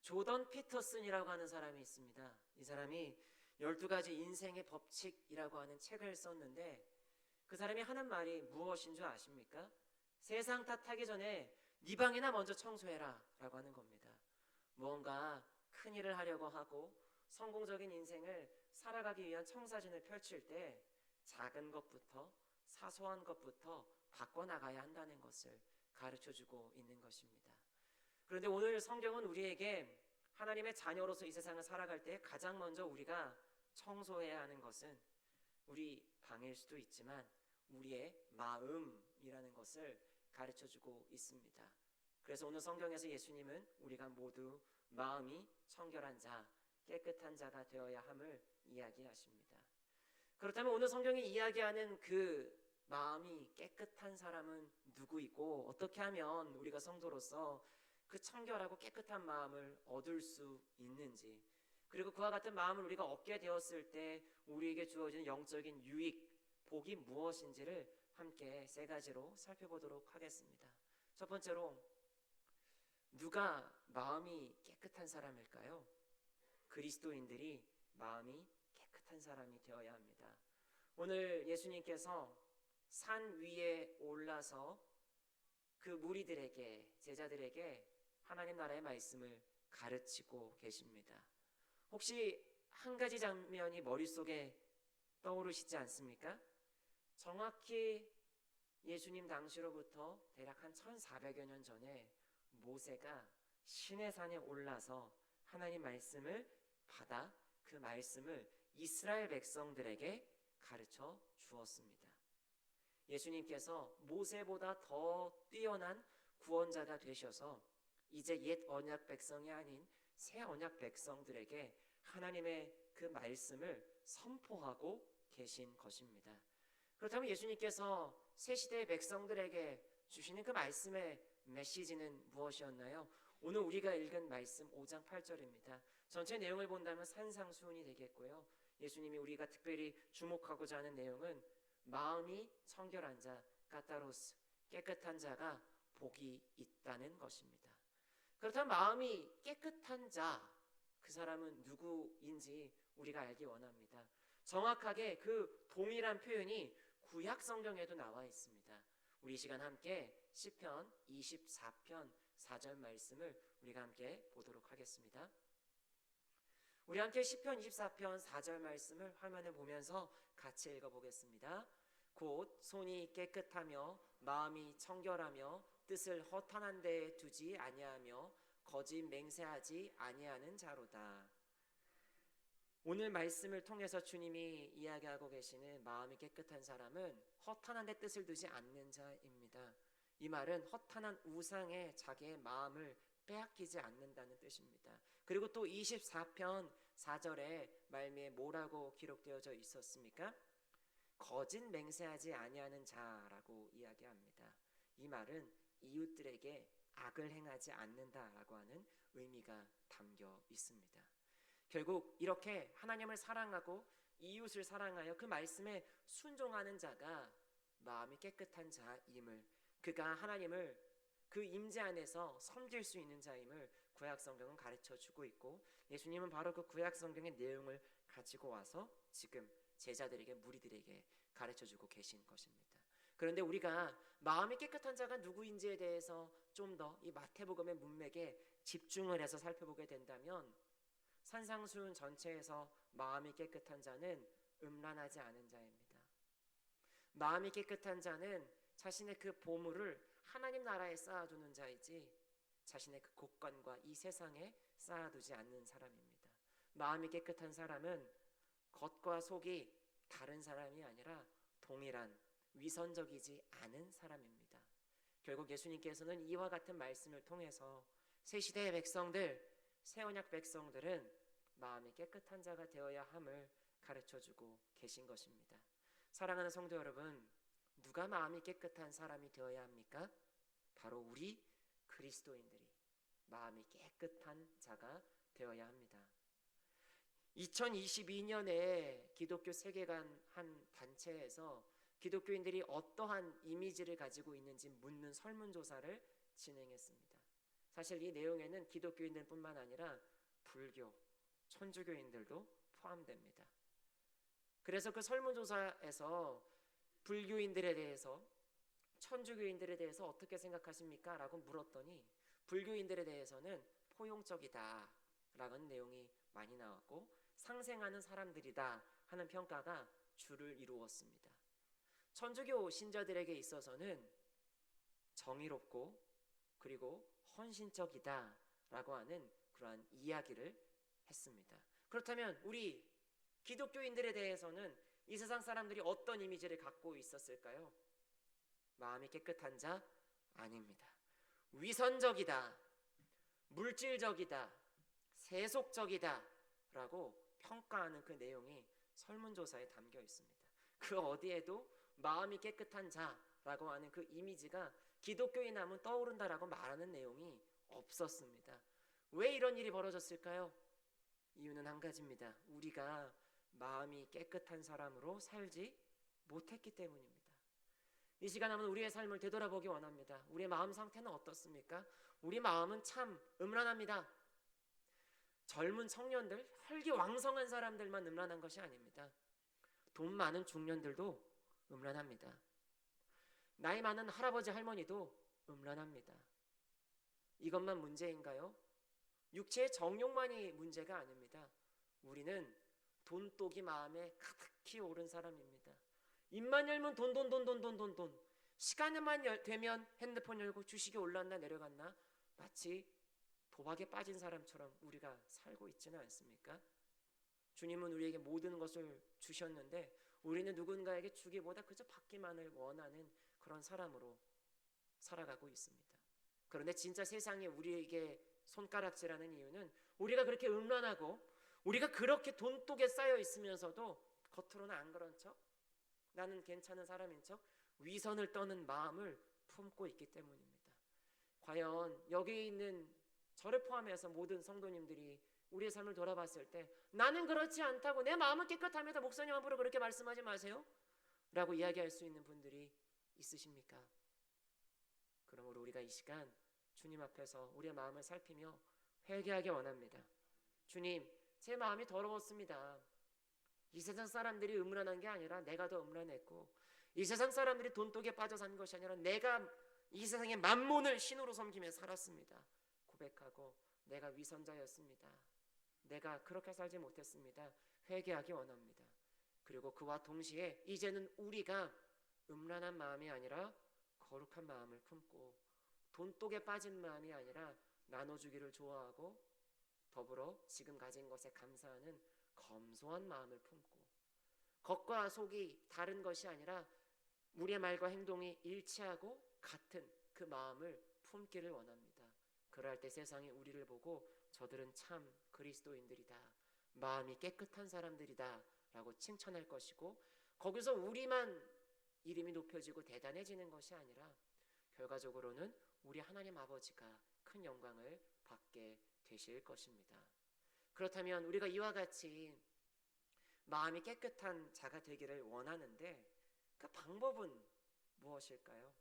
조던 피터슨이라고 하는 사람이 있습니다. 이 사람이 12가지 인생의 법칙이라고 하는 책을 썼는데 그 사람이 하는 말이 무엇인 줄 아십니까? 세상 탓하기 전에 네 방이나 먼저 청소해라 라고 하는 겁니다. 무언가 큰 일을 하려고 하고 성공적인 인생을 살아가기 위한 청사진을 펼칠 때 작은 것부터 사소한 것부터 바꿔나가야 한다는 것을 가르쳐주고 있는 것입니다. 그런데 오늘 성경은 우리에게 하나님의 자녀로서 이 세상을 살아갈 때 가장 먼저 우리가 청소해야 하는 것은 우리 방일 수도 있지만 우리의 마음이라는 것을 가르쳐주고 있습니다. 그래서 오늘 성경에서 예수님은 우리가 모두 마음이 청결한 자, 깨끗한 자가 되어야 함을 이야기하십니다. 그렇다면 오늘 성경이 이야기하는 그 마음이 깨끗한 사람은 누구이고 어떻게 하면 우리가 성도로서 그 청결하고 깨끗한 마음을 얻을 수 있는지, 그리고 그와 같은 마음을 우리가 얻게 되었을 때 우리에게 주어지는 영적인 유익, 복이 무엇인지를 함께 세 가지로 살펴보도록 하겠습니다. 첫 번째로, 누가 마음이 깨끗한 사람일까요? 그리스도인들이 마음이 깨끗한 사람이 되어야 합니다. 오늘 예수님께서 산 위에 올라서 그 무리들에게, 제자들에게 하나님 나라의 말씀을 가르치고 계십니다. 혹시 한 가지 장면이 머릿속에 떠오르시지 않습니까? 정확히 예수님 당시로부터 대략 한 1400여 년 전에 모세가 시내산에 올라서 하나님 말씀을 받아 그 말씀을 이스라엘 백성들에게 가르쳐 주었습니다. 예수님께서 모세보다 더 뛰어난 구원자가 되셔서 이제 옛 언약 백성이 아닌 새 언약 백성들에게 하나님의 그 말씀을 선포하고 계신 것입니다. 그렇다면 예수님께서 새 시대의 백성들에게 주시는 그 말씀의 메시지는 무엇이었나요? 오늘 우리가 읽은 말씀 5장 8절입니다. 전체 내용을 본다면 산상수훈이 되겠고요. 예수님이 우리가 특별히 주목하고자 하는 내용은 마음이 청결한 자, 까타로스, 깨끗한 자가 복이 있다는 것입니다. 그렇다면 마음이 깨끗한 자, 그 사람은 누구인지 우리가 알기 원합니다. 정확하게 그 동일한 표현이 구약 성경에도 나와 있습니다. 우리 이 시간 함께 시편 24편 4절 말씀을 우리가 함께 보도록 하겠습니다. 우리 함께 시편 24편 4절 말씀을 화면에 보면서 같이 읽어보겠습니다. 곧 손이 깨끗하며 마음이 청결하며 뜻을 허탄한 데에 두지 아니하며 거짓 맹세하지 아니하는 자로다. 오늘 말씀을 통해서 주님이 이야기하고 계시는 마음이 깨끗한 사람은 허탄한 데 뜻을 두지 않는 자입니다. 이 말은 허탄한 우상에 자기의 마음을 빼앗기지 않는다는 뜻입니다. 그리고 또 24편 4절에 말미에 뭐라고 기록되어져 있었습니까? 거짓 맹세하지 아니하는 자라고 이야기합니다. 이 말은 이웃들에게 악을 행하지 않는다라고 하는 의미가 담겨 있습니다. 결국 이렇게 하나님을 사랑하고 이웃을 사랑하여 그 말씀에 순종하는 자가 마음이 깨끗한 자임을, 그가 하나님을 그 임재 안에서 섬길 수 있는 자임을 구약 성경은 가르쳐 주고 있고, 예수님은 바로 그 구약 성경의 내용을 가지고 와서 지금 제자들에게, 무리들에게 가르쳐 주고 계신 것입니다. 그런데 우리가 마음이 깨끗한 자가 누구인지에 대해서 좀 더 이 마태복음의 문맥에 집중을 해서 살펴보게 된다면, 산상수훈 전체에서 마음이 깨끗한 자는 음란하지 않은 자입니다. 마음이 깨끗한 자는 자신의 그 보물을 하나님 나라에 쌓아두는 자이지 자신의 그 곳간과 이 세상에 쌓아두지 않는 사람입니다. 마음이 깨끗한 사람은 겉과 속이 다른 사람이 아니라 동일한, 위선적이지 않은 사람입니다. 결국 예수님께서는 이와 같은 말씀을 통해서 새 시대의 백성들, 새 언약 백성들은 마음이 깨끗한 자가 되어야 함을 가르쳐주고 계신 것입니다. 사랑하는 성도 여러분, 누가 마음이 깨끗한 사람이 되어야 합니까? 바로 우리 그리스도인들이 마음이 깨끗한 자가 되어야 합니다. 2022년에 기독교 세계관 한 단체에서 기독교인들이 어떠한 이미지를 가지고 있는지 묻는 설문조사를 진행했습니다. 사실 이 내용에는 기독교인들뿐만 아니라 불교, 천주교인들도 포함됩니다. 그래서 그 설문조사에서 불교인들에 대해서, 천주교인들에 대해서 어떻게 생각하십니까? 라고 물었더니 불교인들에 대해서는 포용적이다 라는 내용이 많이 나왔고, 상생하는 사람들이다 하는 평가가 주를 이루었습니다. 천주교 신자들에게 있어서는 정의롭고 그리고 헌신적이다 라고 하는 그러한 이야기를 했습니다. 그렇다면 우리 기독교인들에 대해서는 이 세상 사람들이 어떤 이미지를 갖고 있었을까요? 마음이 깨끗한 자? 아닙니다. 위선적이다, 물질적이다, 세속적이다 라고 평가하는 그 내용이 설문조사에 담겨 있습니다. 그 어디에도 마음이 깨끗한 자라고 하는 그 이미지가 기독교인 하면 떠오른다라고 말하는 내용이 없었습니다. 왜 이런 일이 벌어졌을까요? 이유는 한 가지입니다. 우리가 마음이 깨끗한 사람으로 살지 못했기 때문입니다. 이 시간 한번 우리의 삶을 되돌아보기 원합니다. 우리의 마음 상태는 어떻습니까? 우리 마음은 참 음란합니다. 젊은 청년들, 혈기왕성한 사람들만 음란한 것이 아닙니다. 돈 많은 중년들도 음란합니다. 나이 많은 할아버지 할머니도 음란합니다. 이것만 문제인가요? 육체의 정욕만이 문제가 아닙니다. 우리는 돈독이 마음에 가득히 오른 사람입니다. 입만 열면 돈. 시간만 되면 핸드폰 열고 주식이 올랐나 내려갔나 마치 도박에 빠진 사람처럼 우리가 살고 있지는 않습니까? 주님은 우리에게 모든 것을 주셨는데 우리는 누군가에게 주기보다 그저 받기만을 원하는 그런 사람으로 살아가고 있습니다. 그런데 진짜 세상에 우리에게 손가락질하는 이유는 우리가 그렇게 음란하고 우리가 그렇게 돈독에 쌓여 있으면서도 겉으로는 안 그런 척, 나는 괜찮은 사람인 척 위선을 떠는 마음을 품고 있기 때문입니다. 과연 여기 있는 저를 포함해서 모든 성도님들이 우리의 삶을 돌아봤을 때 나는 그렇지 않다고, 내 마음은 깨끗하면서 목사님 함부로 그렇게 말씀하지 마세요 라고 이야기할 수 있는 분들이 있으십니까? 그러므로 우리가 이 시간 주님 앞에서 우리의 마음을 살피며 회개하기 원합니다. 주님, 제 마음이 더러웠습니다. 이 세상 사람들이 음란한 게 아니라 내가 더 음란했고, 이 세상 사람들이 돈독에 빠져 산 것이 아니라 내가 이 세상의 만몬을 신으로 섬기며 살았습니다. 고백하고 내가 위선자였습니다. 내가 그렇게 살지 못했습니다. 회개하기 원합니다. 그리고 그와 동시에 이제는 우리가 음란한 마음이 아니라 거룩한 마음을 품고 돈독에 빠진 마음이 아니라 나눠주기를 좋아하고 더불어 지금 가진 것에 감사하는 검소한 마음을 품고 겉과 속이 다른 것이 아니라 우리의 말과 행동이 일치하고 같은 그 마음을 품기를 원합니다. 그럴 때 세상이 우리를 보고 저들은 참 그리스도인들이다, 마음이 깨끗한 사람들이다 라고 칭찬할 것이고, 거기서 우리만 이름이 높여지고 대단해지는 것이 아니라 결과적으로는 우리 하나님 아버지가 큰 영광을 받게 되실 것입니다. 그렇다면 우리가 이와 같이 마음이 깨끗한 자가 되기를 원하는데 그 방법은 무엇일까요?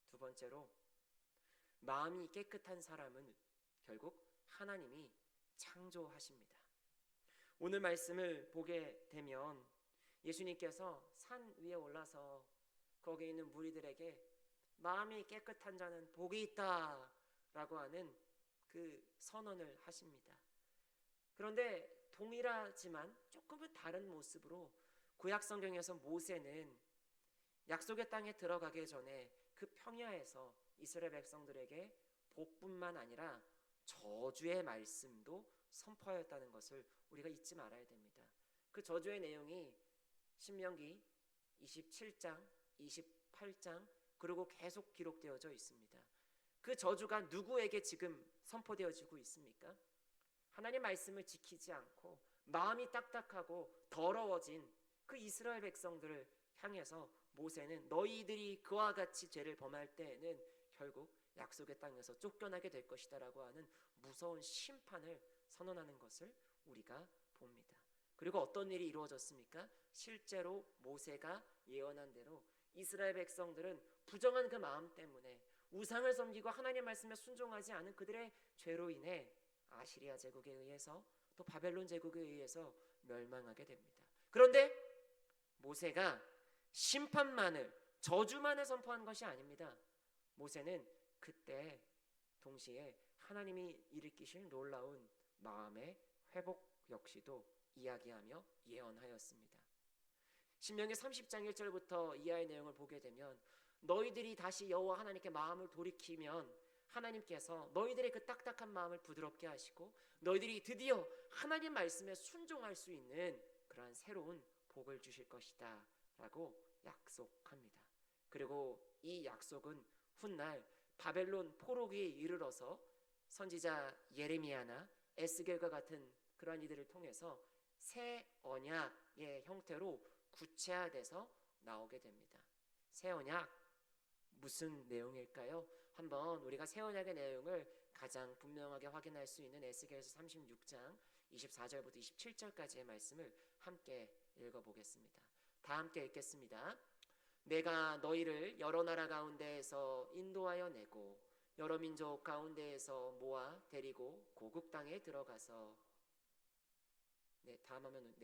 두 번째로, 마음이 깨끗한 사람은 결국 하나님이 창조하십니다. 오늘 말씀을 보게 되면 예수님께서 산 위에 올라서 거기 있는 무리들에게 마음이 깨끗한 자는 복이 있다 라고 하는 그 선언을 하십니다. 그런데 동일하지만 조금은 다른 모습으로 구약 성경에서 모세는 약속의 땅에 들어가기 전에 그 평야에서 이스라엘 백성들에게 복뿐만 아니라 저주의 말씀도 선포하였다는 것을 우리가 잊지 말아야 됩니다. 그 저주의 내용이 신명기 27장, 28장 그리고 계속 기록되어져 있습니다. 그 저주가 누구에게 지금 선포되어지고 있습니까? 하나님의 말씀을 지키지 않고 마음이 딱딱하고 더러워진 그 이스라엘 백성들을 향해서 모세는 너희들이 그와 같이 죄를 범할 때에는 결국 약속의 땅에서 쫓겨나게 될 것이다 라고 하는 무서운 심판을 선언하는 것을 우리가 봅니다. 그리고 어떤 일이 이루어졌습니까? 실제로 모세가 예언한 대로 이스라엘 백성들은 부정한 그 마음 때문에 우상을 섬기고 하나님 말씀에 순종하지 않은 그들의 죄로 인해 아시리아 제국에 의해서 또 바벨론 제국에 의해서 멸망하게 됩니다. 그런데 모세가 심판만을, 저주만을 선포한 것이 아닙니다. 모세는 그때 동시에 하나님이 일으키실 놀라운 마음의 회복 역시도 이야기하며 예언하였습니다. 신명기 30장 1절부터 이하의 내용을 보게 되면 너희들이 다시 여호와 하나님께 마음을 돌이키면 하나님께서 너희들의 그 딱딱한 마음을 부드럽게 하시고 너희들이 드디어 하나님 말씀에 순종할 수 있는 그러한 새로운 복을 주실 것이다 라고 약속합니다. 그리고 이 약속은 훗날 바벨론 포로기에 이르러서 선지자 예레미야나 에스겔과 같은 그러한 이들을 통해서 새 언약의 형태로 구체화돼서 나오게 됩니다. 새 언약 무슨 내용일까요? 한번 우리가 새 언약의 내용을 가장 분명하게 확인할 수 있는 에스겔서 36장 24절부터 27절까지의 말씀을 함께 읽어보겠습니다. 다 함께 읽겠습니다. 내가 너희를 여러 나라 가운데에서 인도하여 내고 여러 민족 가운데에서 모아 데리고 고국 땅에 들어가서 다음 하면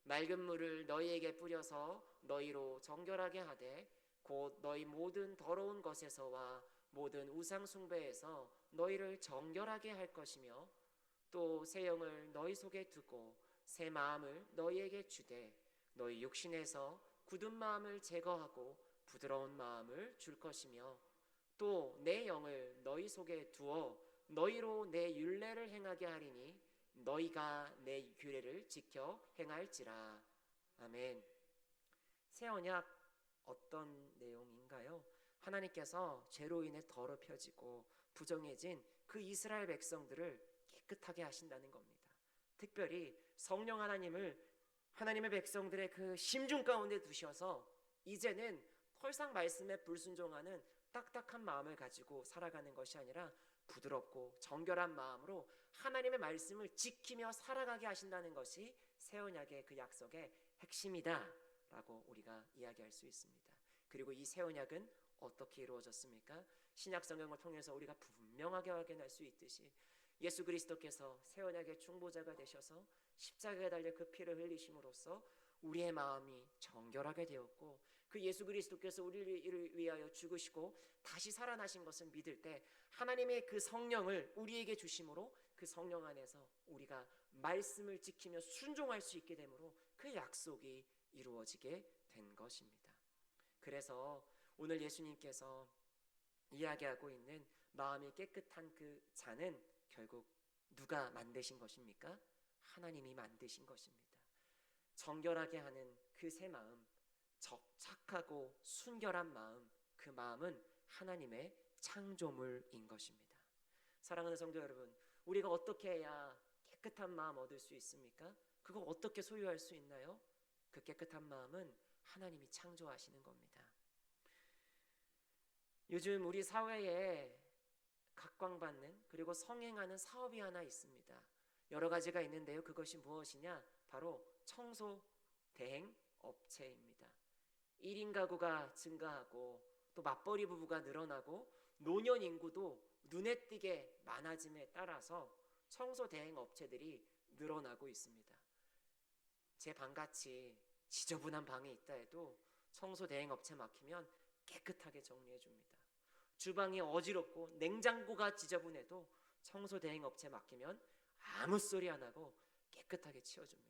맑은 물을 너희에게 뿌려서 너희로 정결하게 하되 곧 너희 모든 더러운 것에서와 모든 우상 숭배에서 너희를 정결하게 할 것이며 또 새 영을 너희 속에 두고 새 마음을 너희에게 주되 너희 육신에서 굳은 마음을 제거하고 부드러운 마음을 줄 것이며 또 내 영을 너희 속에 두어 너희로 내 율례를 행하게 하리니 너희가 내 규례를 지켜 행할지라. 아멘. 새 언약 어떤 내용인가요? 하나님께서 죄로 인해 더럽혀지고 부정해진 그 이스라엘 백성들을 깨끗하게 하신다는 겁니다. 특별히 성령 하나님을 하나님의 백성들의 그 심중 가운데 두셔서 이제는 더 이상 말씀에 불순종하는 딱딱한 마음을 가지고 살아가는 것이 아니라 부드럽고 정결한 마음으로 하나님의 말씀을 지키며 살아가게 하신다는 것이 새 언약의 그 약속의 핵심이다 라고 우리가 이야기할 수 있습니다. 그리고 이 새 언약은 어떻게 이루어졌습니까? 신약 성경을 통해서 우리가 분명하게 확인할 수 있듯이 예수 그리스도께서 새 언약의 중보자가 되셔서 십자가에 달려 그 피를 흘리심으로써 우리의 마음이 정결하게 되었고 그 예수 그리스도께서 우리를 위하여 죽으시고 다시 살아나신 것을 믿을 때 하나님의 그 성령을 우리에게 주심으로 그 성령 안에서 우리가 말씀을 지키며 순종할 수 있게 되므로 그 약속이 이루어지게 된 것입니다. 그래서 오늘 예수님께서 이야기하고 있는 마음이 깨끗한 그 자는 결국 누가 만드신 것입니까? 하나님이 만드신 것입니다. 정결하게 하는 그 새 마음, 착하고 순결한 마음, 그 마음은 하나님의 창조물인 것입니다. 사랑하는 성도 여러분, 우리가 어떻게 해야 깨끗한 마음 얻을 수 있습니까? 그거 어떻게 소유할 수 있나요? 그 깨끗한 마음은 하나님이 창조하시는 겁니다. 요즘 우리 사회에 각광받는 그리고 성행하는 사업이 하나 있습니다. 여러 가지가 있는데요. 그것이 무엇이냐? 바로 청소 대행 업체입니다. 1인 가구가 증가하고 또 맞벌이 부부가 늘어나고 노년 인구도 눈에 띄게 많아짐에 따라서 청소 대행 업체들이 늘어나고 있습니다. 제 방같이 지저분한 방이 있다 해도 청소 대행 업체 맡기면 깨끗하게 정리해 줍니다. 주방이 어지럽고 냉장고가 지저분해도 청소 대행 업체 맡기면 아무 소리 안 하고 깨끗하게 치워줍니다.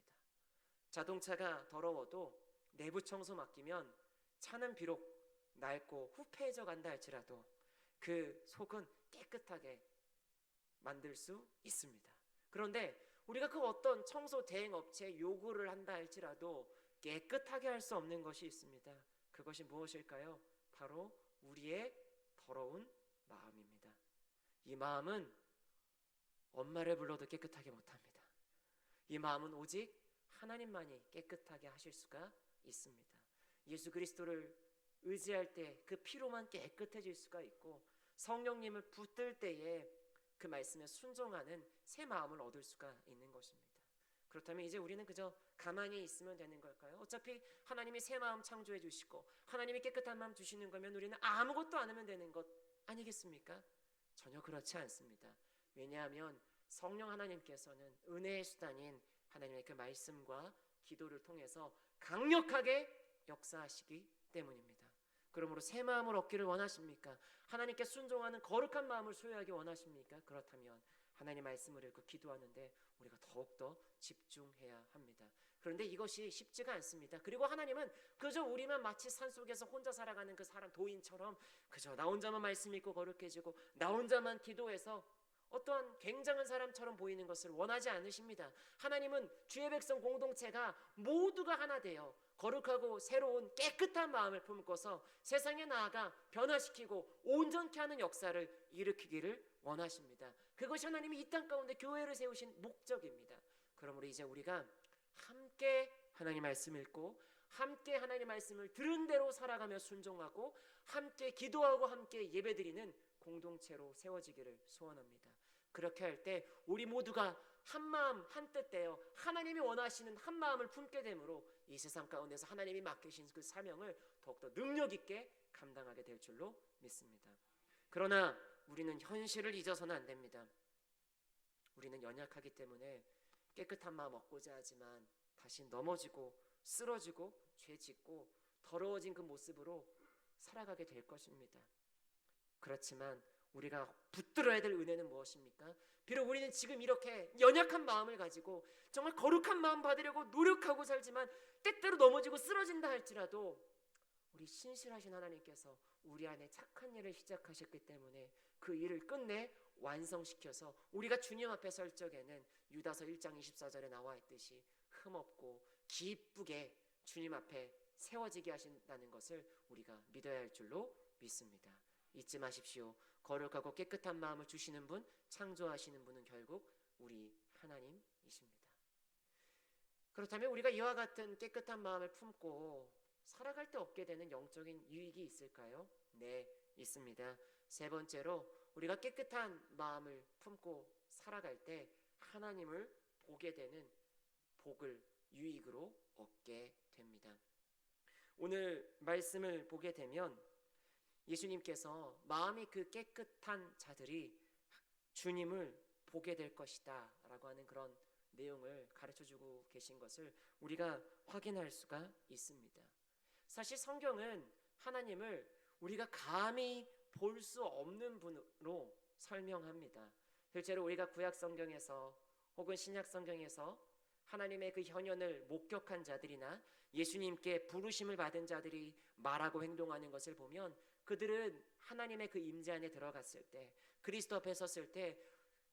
자동차가 더러워도 내부 청소 맡기면 차는 비록 낡고 후패해져 간다 할지라도 그 속은 깨끗하게 만들 수 있습니다. 그런데 우리가 그 어떤 청소 대행 업체에 요구를 한다 할지라도 깨끗하게 할 수 없는 것이 있습니다. 그것이 무엇일까요? 바로 우리의 더러운 마음입니다. 이 마음은 엄마를 불러도 깨끗하게 못합니다. 이 마음은 오직 하나님만이 깨끗하게 하실 수가 있습니다. 예수 그리스도를 의지할 때 그 피로만 깨끗해질 수가 있고 성령님을 붙들 때에 그 말씀에 순종하는 새 마음을 얻을 수가 있는 것입니다. 그렇다면 이제 우리는 그저 가만히 있으면 되는 걸까요? 어차피 하나님이 새 마음 창조해 주시고 하나님이 깨끗한 마음 주시는 거면 우리는 아무것도 안 하면 되는 것 아니겠습니까? 전혀 그렇지 않습니다. 왜냐하면 성령 하나님께서는 은혜의 수단인 하나님의 그 말씀과 기도를 통해서 강력하게 역사하시기 때문입니다. 그러므로 새 마음을 얻기를 원하십니까? 하나님께 순종하는 거룩한 마음을 소유하기 원하십니까? 그렇다면 하나님 말씀을 읽고 기도하는데 우리가 더욱더 집중해야 합니다. 그런데 이것이 쉽지가 않습니다. 그리고 하나님은 그저 우리만 마치 산속에서 혼자 살아가는 그 사람 도인처럼 그저 나 혼자만 말씀 읽고 거룩해지고 나 혼자만 기도해서 어떠한 굉장한 사람처럼 보이는 것을 원하지 않으십니다. 하나님은 주의 백성 공동체가 모두가 하나 되어 거룩하고 새로운 깨끗한 마음을 품고서 세상에 나아가 변화시키고 온전케 하는 역사를 일으키기를 원하십니다. 그것이 하나님이 이 땅 가운데 교회를 세우신 목적입니다. 그러므로 이제 우리가 함께 하나님 말씀 읽고 함께 하나님 말씀을 들은 대로 살아가며 순종하고 함께 기도하고 함께 예배드리는 공동체로 세워지기를 소원합니다. 그렇게 할 때 우리 모두가 한 마음 한 뜻 되어 하나님이 원하시는 한 마음을 품게 되므로 이 세상 가운데서 하나님이 맡기신 그 사명을 더욱더 능력 있게 감당하게 될 줄로 믿습니다. 그러나 우리는 현실을 잊어서는 안 됩니다. 우리는 연약하기 때문에 깨끗한 마음 얻고자 하지만 다시 넘어지고 쓰러지고 죄짓고 더러워진 그 모습으로 살아가게 될 것입니다. 그렇지만 우리가 붙들어야 될 은혜는 무엇입니까? 비록 우리는 지금 이렇게 연약한 마음을 가지고 정말 거룩한 마음 받으려고 노력하고 살지만 때때로 넘어지고 쓰러진다 할지라도 우리 신실하신 하나님께서 우리 안에 착한 일을 시작하셨기 때문에 그 일을 끝내 완성시켜서 우리가 주님 앞에 설 적에는 유다서 1장 24절에 나와 있듯이 흠없고 기쁘게 주님 앞에 세워지게 하신다는 것을 우리가 믿어야 할 줄로 믿습니다. 잊지 마십시오. 거룩하고 깨끗한 마음을 주시는 분, 창조하시는 분은 결국 우리 하나님이십니다. 그렇다면 우리가 이와 같은 깨끗한 마음을 품고 살아갈 때 얻게 되는 영적인 유익이 있을까요? 네, 있습니다. 세 번째로 우리가 깨끗한 마음을 품고 살아갈 때 하나님을 보게 되는 복을 유익으로 얻게 됩니다. 오늘 말씀을 보게 되면 예수님께서 마음이 그 깨끗한 자들이 주님을 보게 될 것이다 라고 하는 그런 내용을 가르쳐주고 계신 것을 우리가 확인할 수가 있습니다. 사실 성경은 하나님을 우리가 감히 볼 수 없는 분으로 설명합니다. 실제로 우리가 구약 성경에서 혹은 신약 성경에서 하나님의 그 현현을 목격한 자들이나 예수님께 부르심을 받은 자들이 말하고 행동하는 것을 보면 그들은 하나님의 그 임재 안에 들어갔을 때 그리스도 앞에 섰을 때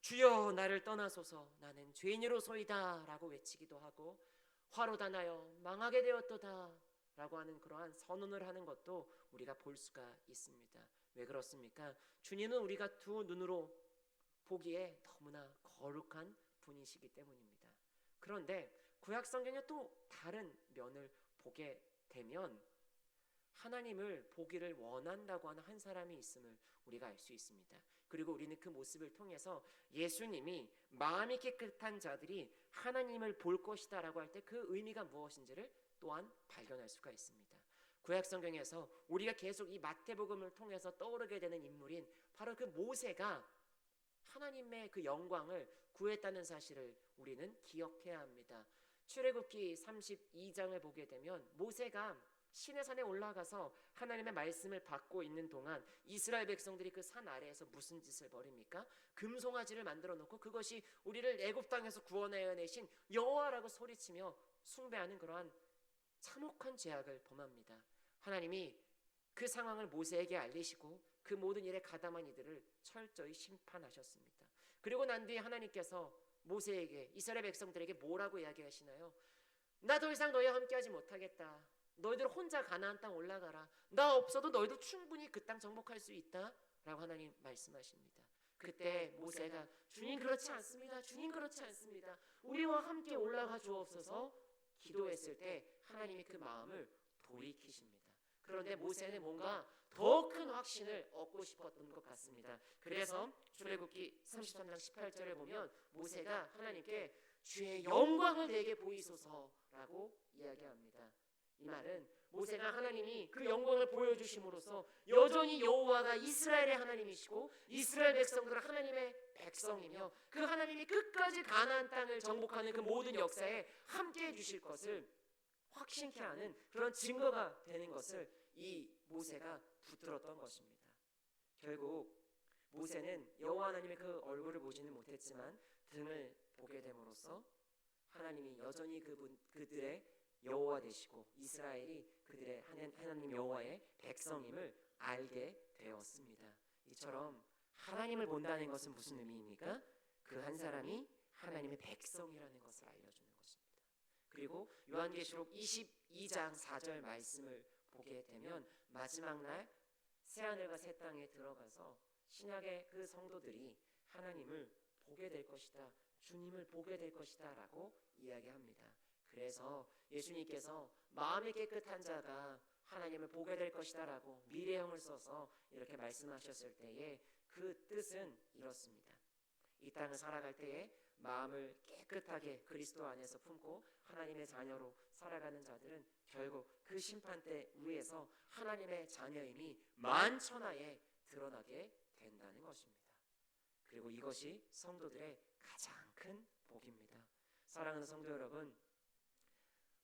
주여 나를 떠나소서 나는 죄인으로소이다 라고 외치기도 하고 화로 다나여 망하게 되었도다 라고 하는 그러한 선언을 하는 것도 우리가 볼 수가 있습니다. 왜 그렇습니까? 주님은 우리가 두 눈으로 보기에 너무나 거룩한 분이시기 때문입니다. 그런데 구약 성경의 또 다른 면을 보게 되면 하나님을 보기를 원한다고 하는 한 사람이 있음을 우리가 알 수 있습니다. 그리고 우리는 그 모습을 통해서 예수님이 마음이 깨끗한 자들이 하나님을 볼 것이다 라고 할 때 그 의미가 무엇인지를 또한 발견할 수가 있습니다. 구약 성경에서 우리가 계속 이 마태복음을 통해서 떠오르게 되는 인물인 바로 그 모세가 하나님의 그 영광을 구했다는 사실을 우리는 기억해야 합니다. 출애굽기 32장을 보게 되면 모세가 시내산에 올라가서 하나님의 말씀을 받고 있는 동안 이스라엘 백성들이 그 산 아래에서 무슨 짓을 벌입니까? 금송아지를 만들어 놓고 그것이 우리를 애굽 땅에서 구원하여 내신 여호와라고 소리치며 숭배하는 그러한 참혹한 죄악을 범합니다. 하나님이 그 상황을 모세에게 알리시고 그 모든 일에 가담한 이들을 철저히 심판하셨습니다. 그리고 난 뒤에 하나님께서 모세에게 이스라엘 백성들에게 뭐라고 이야기하시나요? 나 더 이상 너희와 함께하지 못하겠다. 너희들 혼자 가나안 땅 올라가라. 나 없어도 너희도 충분히 그 땅 정복할 수 있다 라고 하나님 말씀하십니다. 그때 모세가 주님 그렇지 않습니다. 주님 그렇지 않습니다. 우리와 함께 올라가 주옵소서 기도했을 때 하나님이 그 마음을 돌이키십니다. 그런데 모세는 뭔가 더 큰 확신을 얻고 싶었던 것 같습니다. 그래서 출애굽기 33장 18절을 보면 모세가 하나님께 주의 영광을 내게 보이소서라고 이야기합니다. 이 말은 모세가 하나님이 그 영광을 보여주심으로써 여전히 여호와가 이스라엘의 하나님이시고 이스라엘 백성들은 하나님의 백성이며 그 하나님이 끝까지 가나안 땅을 정복하는 그 모든 역사에 함께해 주실 것을 확신케 하는 그런 증거가 되는 것을 이 모세가 붙들었던 것입니다. 결국 모세는 여호와 하나님의 그 얼굴을 보지는 못했지만 등을 보게 됨으로써 하나님이 여전히 그들의 여호와 되시고 이스라엘이 그들의 하나님 여호와의 백성임을 알게 되었습니다. 이처럼 하나님을 본다는 것은 무슨 의미입니까? 그 한 사람이 하나님의 백성이라는 것을 알려주는 것입니다. 그리고 요한계시록 22장 4절 말씀을 보게 되면 마지막 날 새하늘과 새 땅에 들어가서 신약의 그 성도들이 하나님을 보게 될 것이다, 주님을 보게 될 것이다 라고 이야기합니다. 그래서 예수님께서 마음이 깨끗한 자가 하나님을 보게 될 것이다 라고 미래형을 써서 이렇게 말씀하셨을 때에 그 뜻은 이렇습니다. 이 땅을 살아갈 때에 마음을 깨끗하게 그리스도 안에서 품고 하나님의 자녀로 살아가는 자들은 결국 그 심판대 위에서 하나님의 자녀임이 만천하에 드러나게 된다는 것입니다. 그리고 이것이 성도들의 가장 큰 복입니다. 사랑하는 성도 여러분,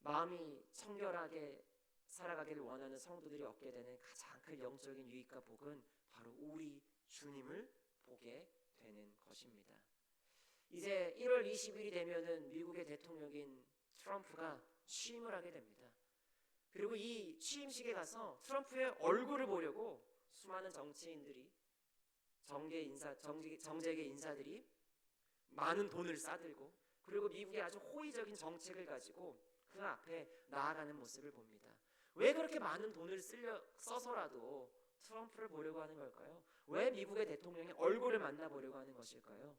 마음이 청결하게 살아가기를 원하는 성도들이 얻게 되는 가장 큰 영적인 유익과 복은 바로 우리 주님을 보게 되는 것입니다. 이제 1월 20일이 되면은 미국의 대통령인 트럼프가 취임을 하게 됩니다. 그리고 이 취임식에 가서 트럼프의 얼굴을 보려고 수많은 정치인들이 정재계 인사들이 많은 돈을 싸들고 그리고 미국의 아주 호의적인 정책을 가지고 그 앞에 나아가는 모습을 봅니다. 왜 그렇게 많은 돈을 써서라도 트럼프를 보려고 하는 걸까요? 왜 미국의 대통령의 얼굴을 만나보려고 하는 것일까요?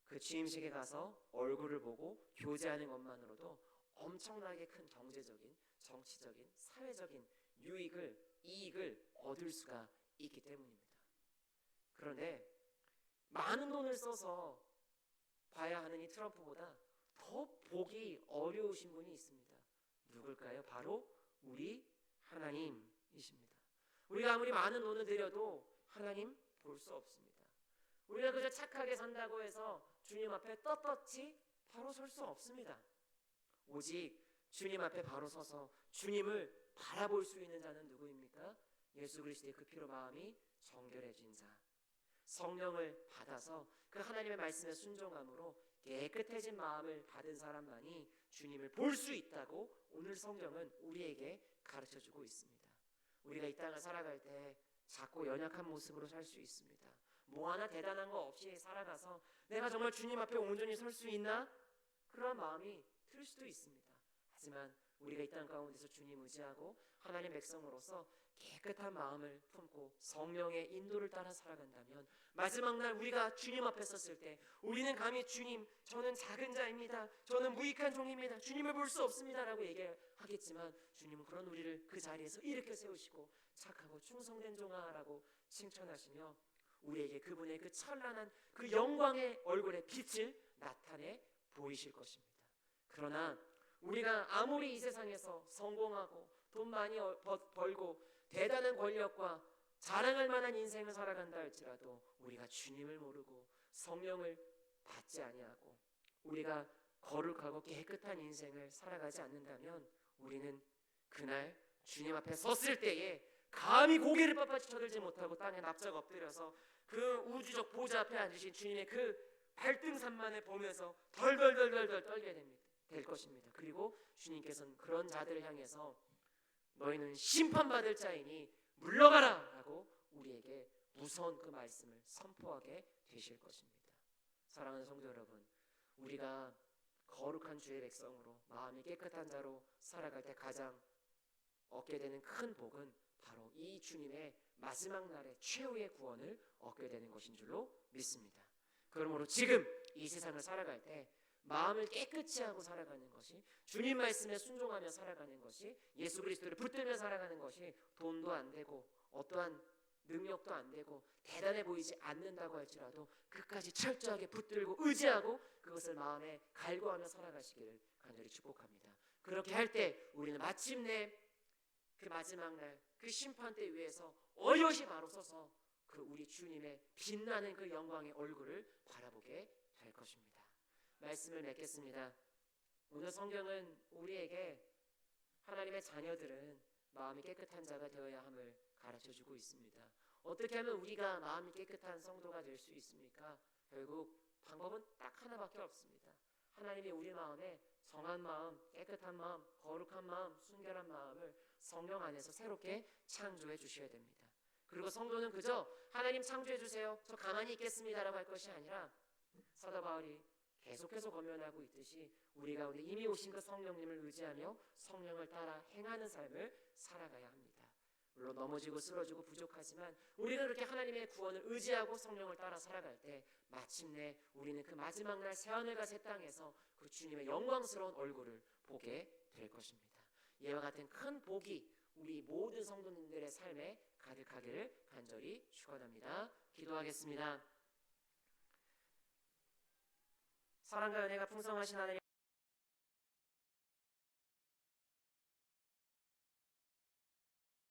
그 취임식에 가서 얼굴을 보고 교제하는 것만으로도 엄청나게 큰 경제적인, 정치적인, 사회적인 이익을 얻을 수가 있기 때문입니다. 그런데 많은 돈을 써서 봐야 하는 이 트럼프보다 더 보기 어려우신 분이 있습니다. 누굴까요? 바로 우리 하나님이십니다. 우리가 아무리 많은 돈을 들여도 하나님 볼 수 없습니다. 우리가 그저 착하게 산다고 해서 주님 앞에 떳떳이 바로 설 수 없습니다. 오직 주님 앞에 바로 서서 주님을 바라볼 수 있는 자는 누구입니까? 예수 그리스도의 그 피로 마음이 정결해진 자, 성령을 받아서 그 하나님의 말씀에 순종함으로 깨끗해진 마음을 받은 사람만이 주님을 볼 수 있다고 오늘 성경은 우리에게 가르쳐주고 있습니다. 우리가 이 땅을 살아갈 때 작고 연약한 모습으로 살 수 있습니다. 뭐 하나 대단한 거 없이 살아가서 내가 정말 주님 앞에 온전히 설 수 있나? 그런 마음이 들 수도 있습니다. 하지만 우리가 이 땅 가운데서 주님 의지하고 하나님 백성으로서 깨끗한 마음을 품고 성령의 인도를 따라 살아간다면 마지막 날 우리가 주님 앞에 섰을 때 우리는 감히 주님, 저는 작은 자입니다, 저는 무익한 종입니다, 주님을 볼 수 없습니다 라고 얘기하겠지만 주님은 그런 우리를 그 자리에서 일으켜 세우시고 착하고 충성된 종아라고 칭찬하시며 우리에게 그분의 그 찬란한 그 영광의 얼굴의 빛을 나타내 보이실 것입니다. 그러나 우리가 아무리 이 세상에서 성공하고 돈 많이 벌고 대단한 권력과 자랑할 만한 인생을 살아간다 할지라도 우리가 주님을 모르고 성령을 받지 아니하고 우리가 거룩하고 깨끗한 인생을 살아가지 않는다면 우리는 그날 주님 앞에 섰을 때에 감히 고개를 빳빳이 쳐들지 못하고 땅에 납작 엎드려서 그 우주적 보좌 앞에 앉으신 주님의 그 발등산만을 보면서 덜덜덜덜 떨게 될 것입니다. 그리고 주님께서는 그런 자들을 향해서 너희는 심판받을 자이니 물러가라 라고 우리에게 무서운 그 말씀을 선포하게 되실 것입니다. 사랑하는 성도 여러분, 우리가 거룩한 주의 백성으로 마음이 깨끗한 자로 살아갈 때 가장 얻게 되는 큰 복은 바로 이 주님의 마지막 날의 최후의 구원을 얻게 되는 것인 줄로 믿습니다. 그러므로 지금 이 세상을 살아갈 때 마음을 깨끗이 하고 살아가는 것이, 주님 말씀에 순종하며 살아가는 것이, 예수 그리스도를 붙들며 살아가는 것이 돈도 안 되고 어떠한 능력도 안 되고 대단해 보이지 않는다고 할지라도 끝까지 철저하게 붙들고 의지하고 그것을 마음에 갈구하며 살아가시기를 간절히 축복합니다. 그렇게 할 때 우리는 마침내 그 마지막 날 그 심판대 위에서 어여시 바로 서서 그 우리 주님의 빛나는 그 영광의 얼굴을 바라보게 될 것입니다. 말씀을 맺겠습니다. 오늘 성경은 우리에게 하나님의 자녀들은 마음이 깨끗한 자가 되어야 함을 가르쳐주고 있습니다. 어떻게 하면 우리가 마음이 깨끗한 성도가 될 수 있습니까? 결국 방법은 딱 하나밖에 없습니다. 하나님이 우리 마음에 정한 마음, 깨끗한 마음, 거룩한 마음, 순결한 마음을 성령 안에서 새롭게 창조해 주셔야 됩니다. 그리고 성도는 그저 하나님 창조해 주세요, 저 가만히 있겠습니다라고 할 것이 아니라 사도 바울이 계속해서 권면하고 있듯이 우리 가운데 이미 오신 그 성령님을 의지하며 성령을 따라 행하는 삶을 살아가야 합니다. 물론 넘어지고 쓰러지고 부족하지만 우리가 그렇게 하나님의 구원을 의지하고 성령을 따라 살아갈 때 마침내 우리는 그 마지막 날 새하늘과 새 땅에서 그 주님의 영광스러운 얼굴을 보게 될 것입니다. 이와 같은 큰 복이 우리 모든 성도님들의 삶에 가득하기를 간절히 축원합니다. 기도하겠습니다. 사랑과 은혜가 풍성하신 하나님,